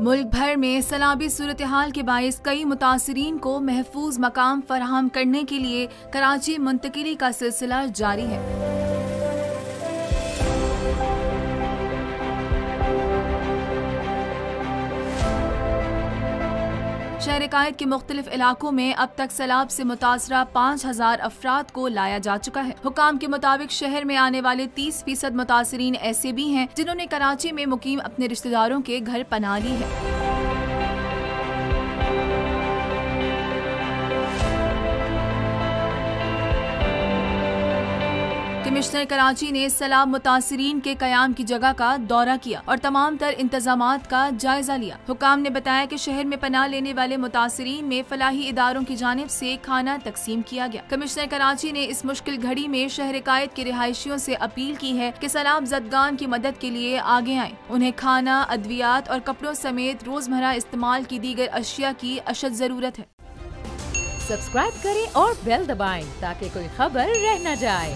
मुल्क भर में सैलाबी सूरत हाल के बाइस कई मुतासिरीन को महफूज मकाम फराहम करने के लिए कराची मुंतकिली का सिलसिला जारी है। शहर कायद के मुख्तलिफ इलाकों में अब तक सैलाब से मुतासरा 5000 अफराद को लाया जा चुका है। हुकाम के मुताबिक शहर में आने वाले 30% मुतासरीन ऐसे भी हैं जिन्होंने कराची में मुकीम अपने रिश्तेदारों के घर पनाह ली है। कमिश्नर कराची ने सैलाब मुतासिरीन के कयाम की जगह का दौरा किया और तमाम तर इंतजामात का जायजा लिया। हुकाम ने बताया कि शहर में पनाह लेने वाले मुतासिरीन में फलाही इदारों की जानिब से खाना तकसीम किया गया। कमिश्नर कराची ने इस मुश्किल घड़ी में शहर कायद के रिहायशियों से अपील की है कि सैलाब ज़दगान की मदद के लिए आगे आएं। उन्हें खाना, अद्वियात और कपड़ों समेत रोजमर्रा इस्तेमाल की दीगर अशिया की अशद जरूरत है। सब्सक्राइब करें और बेल दबाएं ताकि कोई खबर रह न जाए।